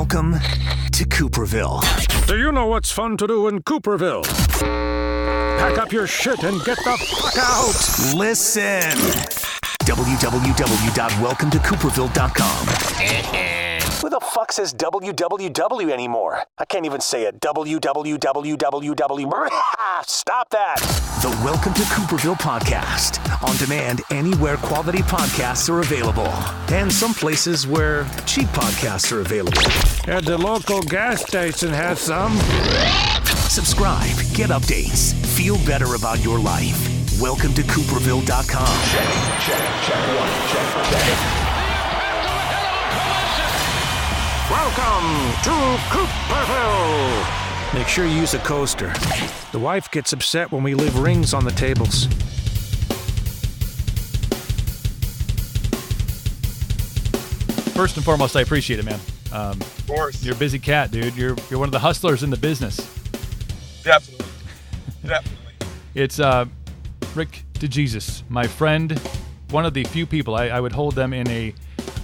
Welcome to Cooperville. Do you know what's fun to do in Cooperville? Pack up your shit and get the fuck out! Listen. www.welcometocooperville.com. Who the fuck says www anymore? I can't even say it. www. Stop that. The Welcome to Cooperville podcast. On demand anywhere quality podcasts are available. And some places where cheap podcasts are available. And the local gas station has some. Subscribe, get updates, feel better about your life. Welcome to Cooperville.com. Check one, check. Welcome to Cooperville! Make sure you use a coaster. The wife gets upset when we leave rings on the tables. First and foremost, I appreciate it, man. Of course. You're a busy cat, dude. You're one of the hustlers in the business. Definitely. It's Rick DeJesus, my friend, one of the few people. I would hold them in a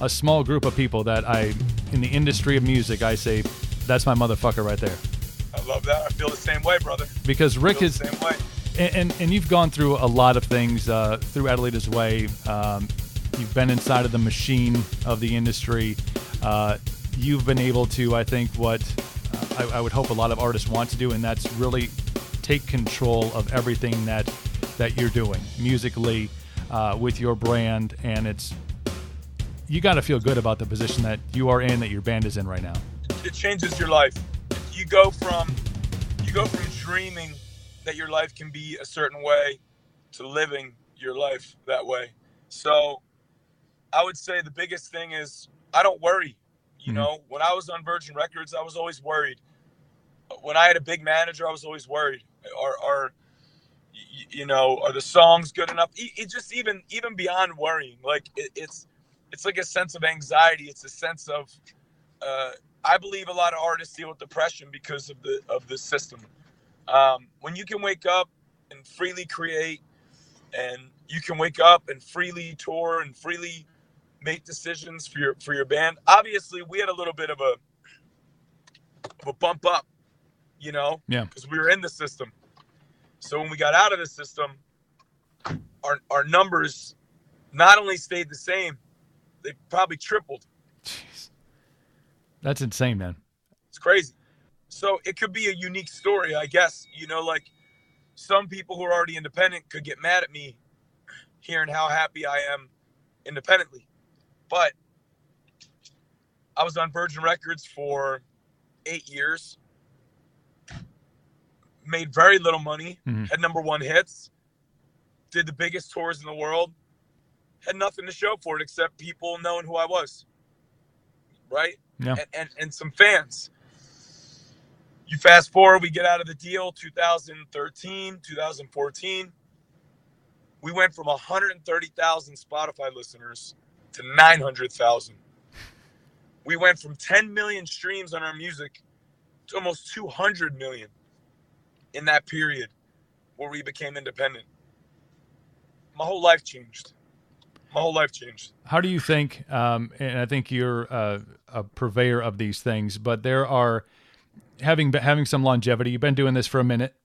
small group of people that in the industry of music, I say, that's my motherfucker right there. I love that. I feel the same way, brother. Because Rick is, the same way. And you've gone through a lot of things through Adelitas Way. You've been inside of the machine of the industry. You've been able to, I think, what I would hope a lot of artists want to do, and that's really take control of everything that you're doing musically with your brand, and you got to feel good about the position that you are in, that your band is in right now. It changes your life. You go from dreaming that your life can be a certain way to living your life that way. So I would say the biggest thing is I don't worry. You know, when I was on Virgin Records, I was always worried. When I had a big manager, I was always worried. Are the songs good enough? It just even beyond worrying, like it's like a sense of anxiety. It's a sense of I believe a lot of artists deal with depression because of the system. When you can wake up and freely create, and you can wake up and freely tour and freely make decisions for your band. Obviously, we had a little bit of a bump up, because we were in the system. So when we got out of the system, our numbers not only stayed the same, they probably tripled. Jeez. That's insane, man. It's crazy. So it could be a unique story, I guess. Like some people who are already independent could get mad at me hearing how happy I am independently. But I was on Virgin Records for 8 years, made very little money, had #1 hits, did the biggest tours in the world, had nothing to show for it except people knowing who I was, right? Yeah. And some fans. You fast forward, we get out of the deal, 2013, 2014. We went from 130,000 Spotify listeners to 900,000. We went from 10 million streams on our music to almost 200 million in that period where we became independent. My whole life changed. How do you think, and I think you're a purveyor of these things, but there are, having some longevity, you've been doing this for a minute,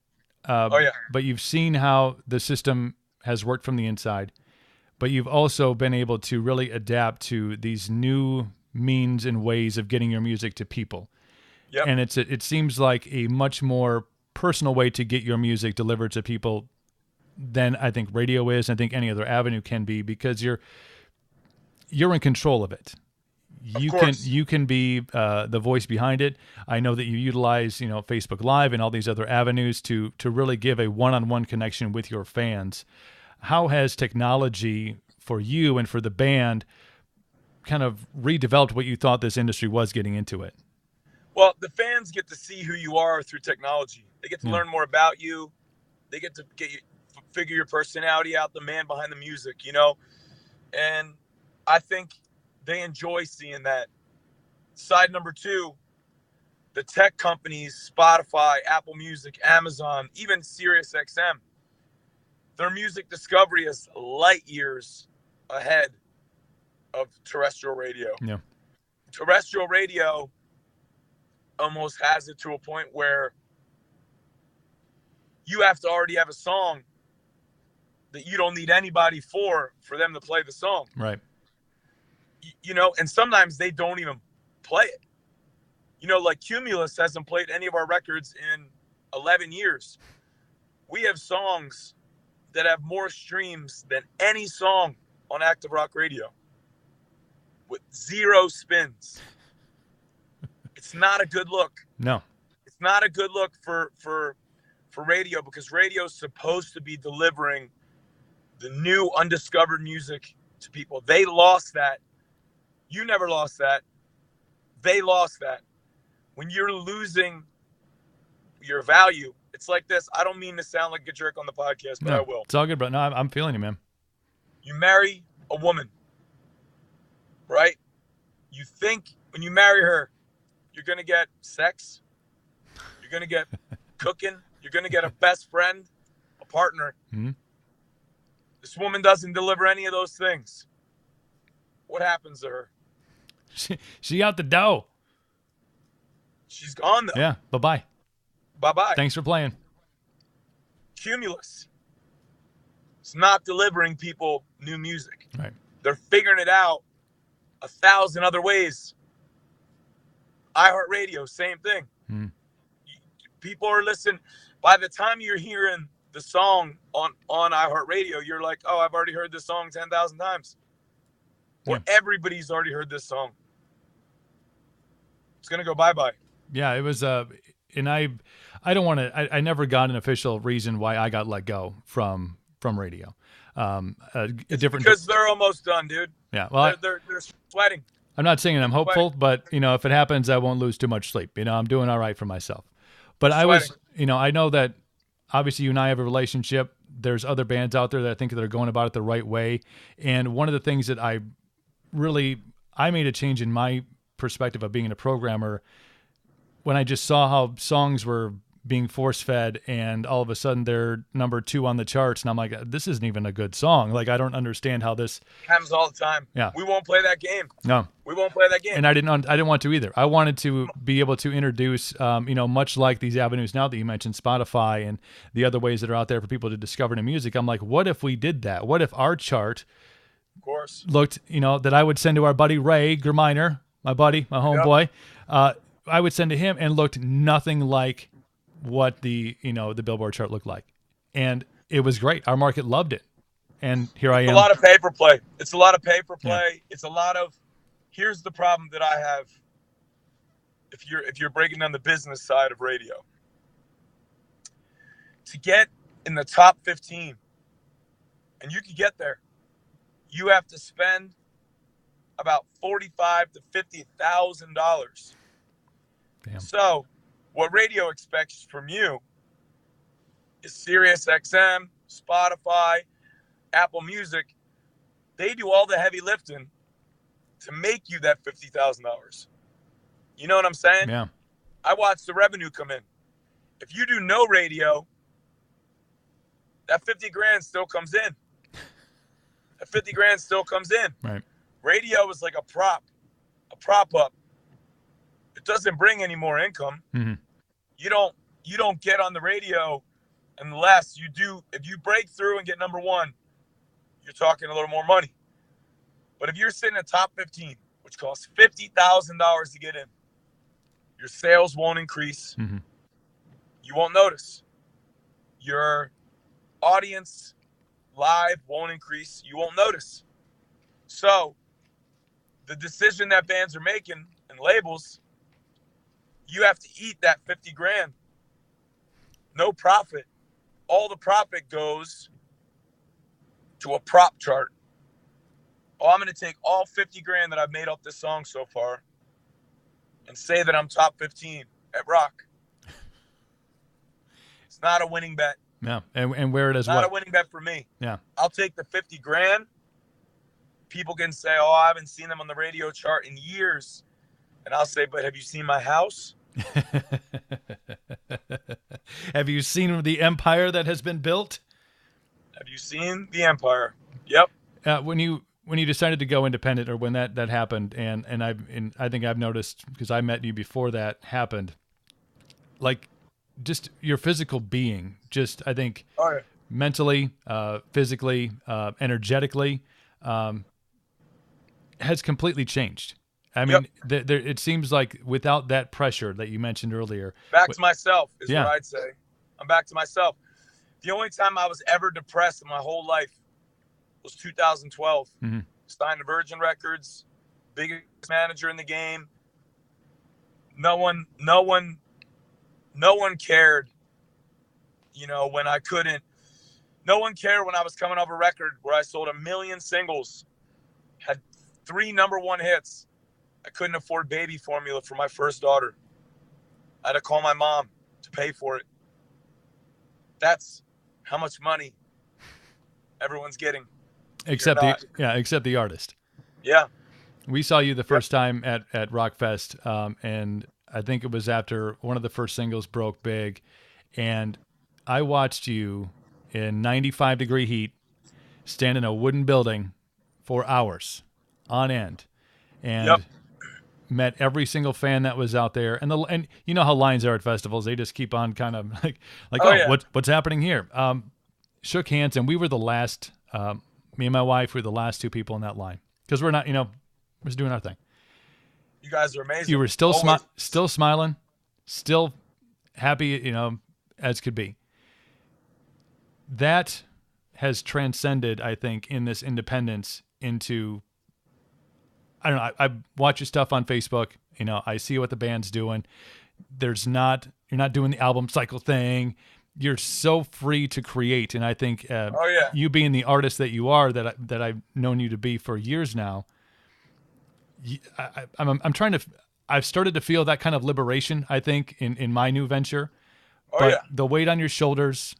but you've seen how the system has worked from the inside, but you've also been able to really adapt to these new means and ways of getting your music to people. Yep. And it seems like a much more personal way to get your music delivered to people than I think radio is, and I think any other avenue can be, because you're in control of it. You can be the voice behind it. I know that you utilize Facebook Live and all these other avenues to really give a one-on-one connection with your fans. How has technology for you and for the band kind of redeveloped what you thought this industry was getting into it? Well, the fans get to see who you are through technology. They get to learn more about you. They get to figure your personality out, the man behind the music, and I think they enjoy seeing that. Side number 2, the tech companies, Spotify, Apple Music, Amazon, even SiriusXM, their music discovery is light years ahead of terrestrial radio. Yeah. Terrestrial radio almost has it to a point where you have to already have a song that you don't need anybody for them to play the song. Right. You know, and sometimes they don't even play it. You know, like Cumulus hasn't played any of our records in 11 years. We have songs that have more streams than any song on Active Rock Radio with 0 spins. It's not a good look. No. It's not a good look for radio, because radio is supposed to be delivering the new undiscovered music to people. They lost that. You never lost that. They lost that. When you're losing your value, it's like this. I don't mean to sound like a jerk on the podcast, but No, I will. it's all good, bro. No, I'm feeling you, man. You marry a woman, right? You think when you marry her, you're going to get sex. You're going to get cooking. You're going to get a best friend, a partner. Mm-hmm. This woman doesn't deliver any of those things. What happens to her? She out the dough. She's gone, though. Yeah, bye-bye. Bye-bye. Thanks for playing. Cumulus. It's not delivering people new music. Right. They're figuring it out 1,000 other ways. iHeartRadio, same thing. Mm. People are listening. By the time you're hearing the song on iHeartRadio, you're like, oh, I've already heard this song 10,000 times. Well, everybody's already heard this song. It's going to go bye-bye. Yeah, it was, and I don't want to, I never got an official reason why I got let go from radio. Because they're almost done, dude. Yeah, well, they're sweating. I'm not saying I'm hopeful, but, you know, if it happens, I won't lose too much sleep. You know, I'm doing all right for myself. But I was, you know, I know that obviously you and I have a relationship. There's other bands out there that I think that are going about it the right way. And one of the things that I made a change in my perspective of being a programmer when I just saw how songs were being force-fed and all of a sudden they're number 2 on the charts. And I'm like, this isn't even a good song. Like, I don't understand how this happens all the time. Yeah. We won't play that game. No. We won't play that game. And I didn't want to either. I wanted to be able to introduce, you know, much like these avenues now that you mentioned, Spotify and the other ways that are out there for people to discover new music. I'm like, what if we did that? What if our chart of course looked, you know, that I would send to our buddy Ray Germiner, my buddy, my homeboy. Yep. I would send to him and looked nothing like what the Billboard chart looked like. And it was great. Our market loved it. And here I am. It's a lot of paper play. It's a lot of paper play. Yeah. It's a lot of, here's the problem that I have. If you're breaking down the business side of radio, to get in the top 15, and you can get there, you have to spend about $45,000 to $50,000. Damn. So what radio expects from you is Sirius XM, Spotify, Apple Music. They do all the heavy lifting to make you that $50,000. You know what I'm saying? Yeah. I watch the revenue come in. If you do no radio, that 50 grand still comes in. That 50 grand still comes in. Right. Radio is like a prop up. It doesn't bring any more income. Mm-hmm. You don't get on the radio unless you do. If you break through and get number 1, you're talking a little more money. But if you're sitting at top 15, which costs $50,000 to get in, your sales won't increase. Mm-hmm. You won't notice. Your audience live won't increase. You won't notice. So the decision that bands are making and labels, you have to eat that 50 grand. No profit. All the profit goes to a prop chart. Oh, I'm going to take all 50 grand that I've made off this song so far and say that I'm top 15 at rock. It's not a winning bet. Yeah. And where it is not a winning bet for me. Yeah. I'll take the 50 grand. People can say, oh, I haven't seen them on the radio chart in years. And I'll say, but have you seen my house? Have you seen the empire that has been built? Have you seen the empire? Yep. When you when you decided to go independent, or when that happened, and I think I've noticed, because I met you before that happened, like just your physical being, just I think mentally, physically, energetically, has completely changed. I mean, it seems like without that pressure that you mentioned earlier, back to myself is what I'd say. I'm back to myself. The only time I was ever depressed in my whole life was 2012. Mm-hmm. Signed to Virgin Records, biggest manager in the game. No one cared, you know, when I couldn't. No one cared when I was coming off a record where I sold 1 million singles, had 3 #1 hits. I couldn't afford baby formula for my first daughter. I had to call my mom to pay for it. That's how much money everyone's getting. Except the artist. Yeah. We saw you the first time at Rockfest, and I think it was after one of the first singles broke big, and I watched you in 95-degree heat stand in a wooden building for hours on end, and met every single fan that was out there. And you know how lines are at festivals; they just keep on kind of like what's happening here. Shook hands, and we were the last. Me and my wife were the last 2 people in that line, because we're not, we're just doing our thing. You guys are amazing. You were still smiling, still happy, as could be. That has transcended, I think, in this independence into, I don't know, I watch your stuff on Facebook, I see what the band's doing. You're not doing the album cycle thing. You're so free to create, and I think you being the artist that you are, that I've known you to be for years now, I've started to feel that kind of liberation, I think, in my new venture. The weight on your shoulders,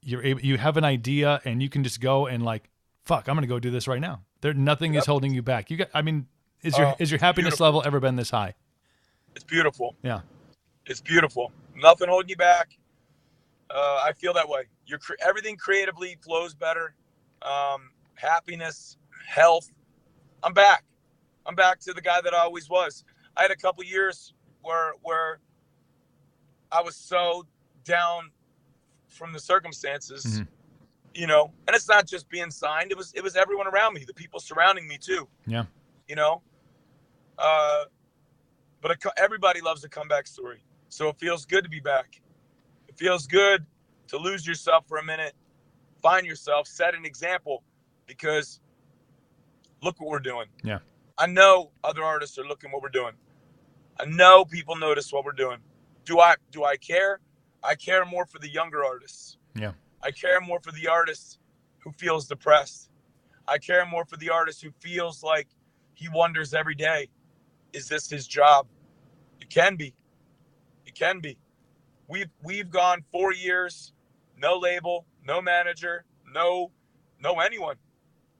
you have an idea, and you can just go and like, fuck, I'm gonna go do this right now. Nothing is holding you back. Is your happiness level ever been this high? It's beautiful. Yeah, it's beautiful. Nothing holding you back. I feel that way. Everything creatively flows better. Happiness, health. I'm back to the guy that I always was. I had a couple years where I was so down from the circumstances, and it's not just being signed. It was everyone around me, the people surrounding me too. Yeah. But everybody loves a comeback story. So it feels good to be back. It feels good to lose yourself for a minute, find yourself, set an example, because look what we're doing. Yeah. I know other artists are looking what we're doing. I know people notice what we're doing. Do I care? I care more for the younger artists. Yeah. I care more for the artist who feels depressed. I care more for the artist who feels like he wonders every day, is this his job? It can be. It can be. We've gone 4 years, no label, no manager, no anyone.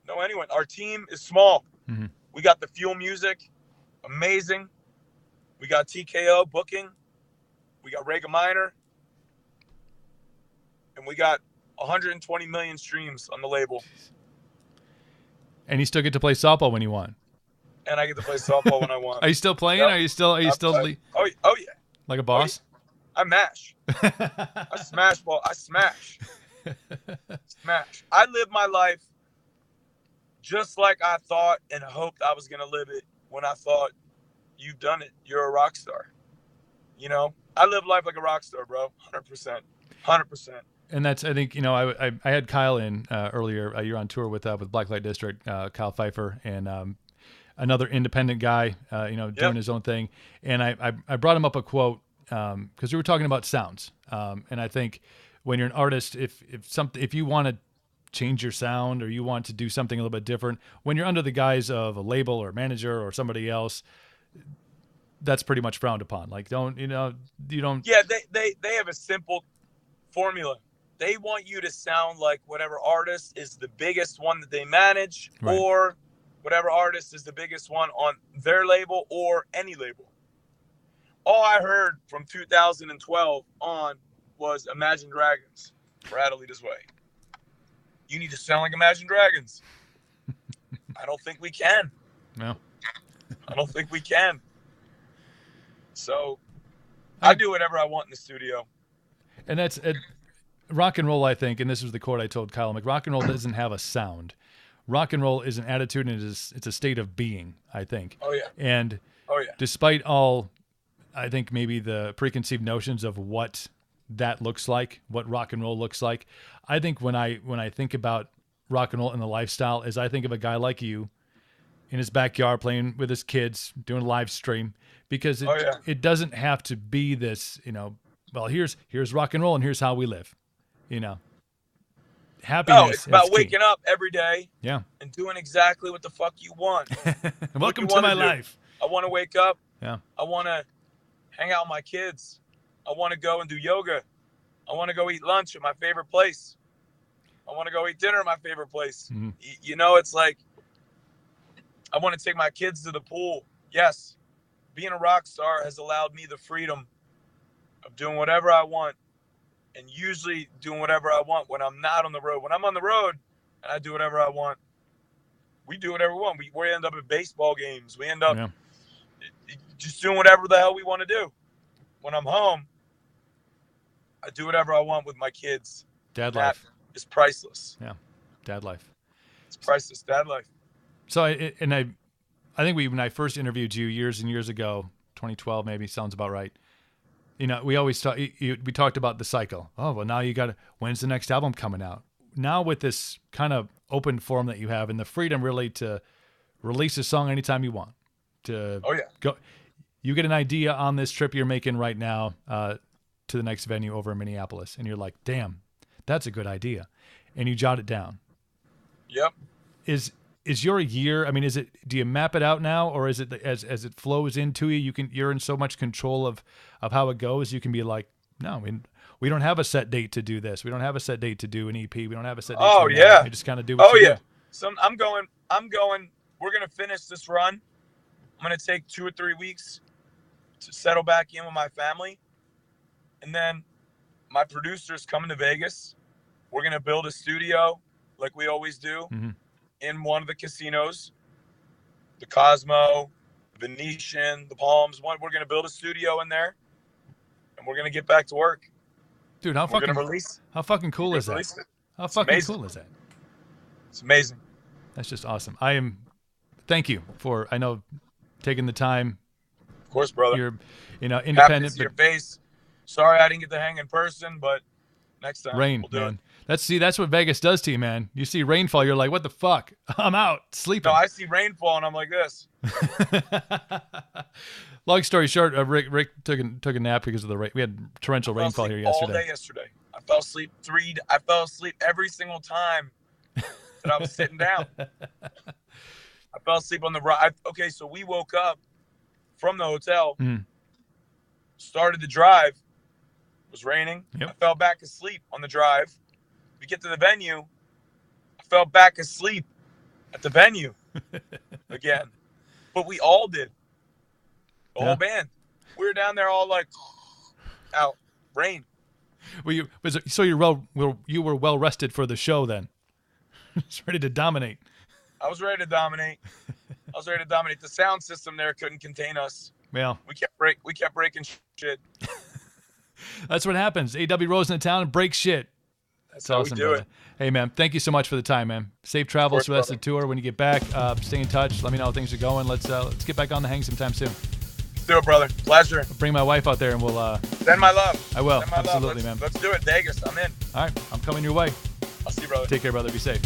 No anyone. Our team is small. Mm-hmm. We got the Fuel Music, amazing. We got TKO booking. We got Rega Minor. And we got 120 million streams on the label. And you still get to play softball when you want. And I get to play softball when I want. Are you still playing? Yep. Are you still oh yeah. Like a boss? I mash. I smash ball. I smash. Smash. I live my life just like I thought and hoped I was going to live it when I thought, you've done it. You're a rock star. I live life like a rock star, bro. 100%. 100%. And that's, I think, I had Kyle in earlier. You're on tour with Blacklight District, Kyle Pfeiffer, and another independent guy, doing his own thing. And I brought him up a quote because we were talking about sounds. And I think when you're an artist, if you want to change your sound or you want to do something a little bit different, when you're under the guise of a label or manager or somebody else, that's pretty much frowned upon. Like, you don't. Yeah, they have a simple formula. They want you to sound like whatever artist is the biggest one that they manage, right, or whatever artist is the biggest one on their label or any label. All I heard from 2012 on was Imagine Dragons for Adelitas Way. You need to sound like Imagine Dragons. I don't think we can. No. I don't think we can. So I do whatever I want in the studio. And that's rock and roll, I think, and this was the quote I told Kyle. I'm like, rock and roll doesn't have a sound. Rock and roll is an attitude, and it's a state of being, I think. Oh, yeah. And despite all, I think, maybe the preconceived notions of what that looks like, what rock and roll looks like, I think when I think about rock and roll and the lifestyle is I think of a guy like you in his backyard playing with his kids, doing a live stream, because it doesn't have to be this, well, here's rock and roll and here's how we live, Happiness. No, it's about waking up every day and doing exactly what the fuck you want. Welcome to my life. I want to wake up. Yeah. I want to hang out with my kids. I want to go and do yoga. I want to go eat lunch at my favorite place. I want to go eat dinner at my favorite place. Mm-hmm. It's like I want to take my kids to the pool. Yes, being a rock star has allowed me the freedom of doing whatever I want, and usually doing whatever I want when I'm not on the road. When I'm on the road and I do whatever I want, we do whatever we want. We end up at baseball games. We end up just doing whatever the hell we want to do. When I'm home, I do whatever I want with my kids. Dad life. It's priceless. Yeah, dad life. It's priceless. Dad life. So I think when I first interviewed you years and years ago, 2012 maybe, sounds about right. We always we talked about the cycle. Oh, well, now when's the next album coming out? Now with this kind of open forum that you have and the freedom really to release a song anytime you want. Go. You get an idea on this trip you're making right now to the next venue over in Minneapolis, and you're like, damn, that's a good idea. And you jot it down. Yep. Is your year, do you map it out now, or is it as it flows into you, you're in so much control of how it goes, you can be like, no, we don't have a set date to do this. We don't have a set date to do an EP. We don't have a set date to do that. You just kind of do what you do. So I'm going, we're going to finish this run. I'm going to take 2 or 3 weeks to settle back in with my family. And then my producer's coming to Vegas. We're going to build a studio like we always do. Mm-hmm. In one of the casinos, the Cosmo, the Venetian, the Palms. We're going to build a studio in there, and we're going to get back to work. Dude, how fucking cool is that? How fucking cool is that? It's amazing. That's just awesome. Thank you for, taking the time. Of course, brother. You're, independent. Happy to see your face. Sorry I didn't get to hang in person, but next time we'll do it. That's what Vegas does to you, man. You see rainfall, you're like, what the fuck? I'm out sleeping. No, I see rainfall and I'm like this. Long story short, Rick took a nap because of the rain. We had torrential rainfall here yesterday. All day yesterday. I fell asleep every single time that I was sitting down. I fell asleep on the ride. Okay, so we woke up from the hotel, started the drive. It was raining. Yep. I fell back asleep on the drive. We get to the venue. I fell back asleep at the venue again. But we all did. The whole band. We were down there all like out. Rain. So you were well rested for the show then? Just ready to dominate. I was ready to dominate. The sound system there couldn't contain us. Well, we kept breaking shit. That's what happens. A.W. Rose in the town and break shit. That's how awesome, we do brother. it. Hey, man, thank you so much for the time, man. Safe travels for the rest of the tour. When you get back, stay in touch. Let me know how things are going. Let's get back on the hang sometime soon. Let's do it, brother. Pleasure. I'll bring my wife out there and we'll... Send my love. I will. Send my Absolutely, love. man. Let's do it. Vegas, I'm in. All right. I'm coming your way. I'll see you, brother. Take care, brother. Be safe.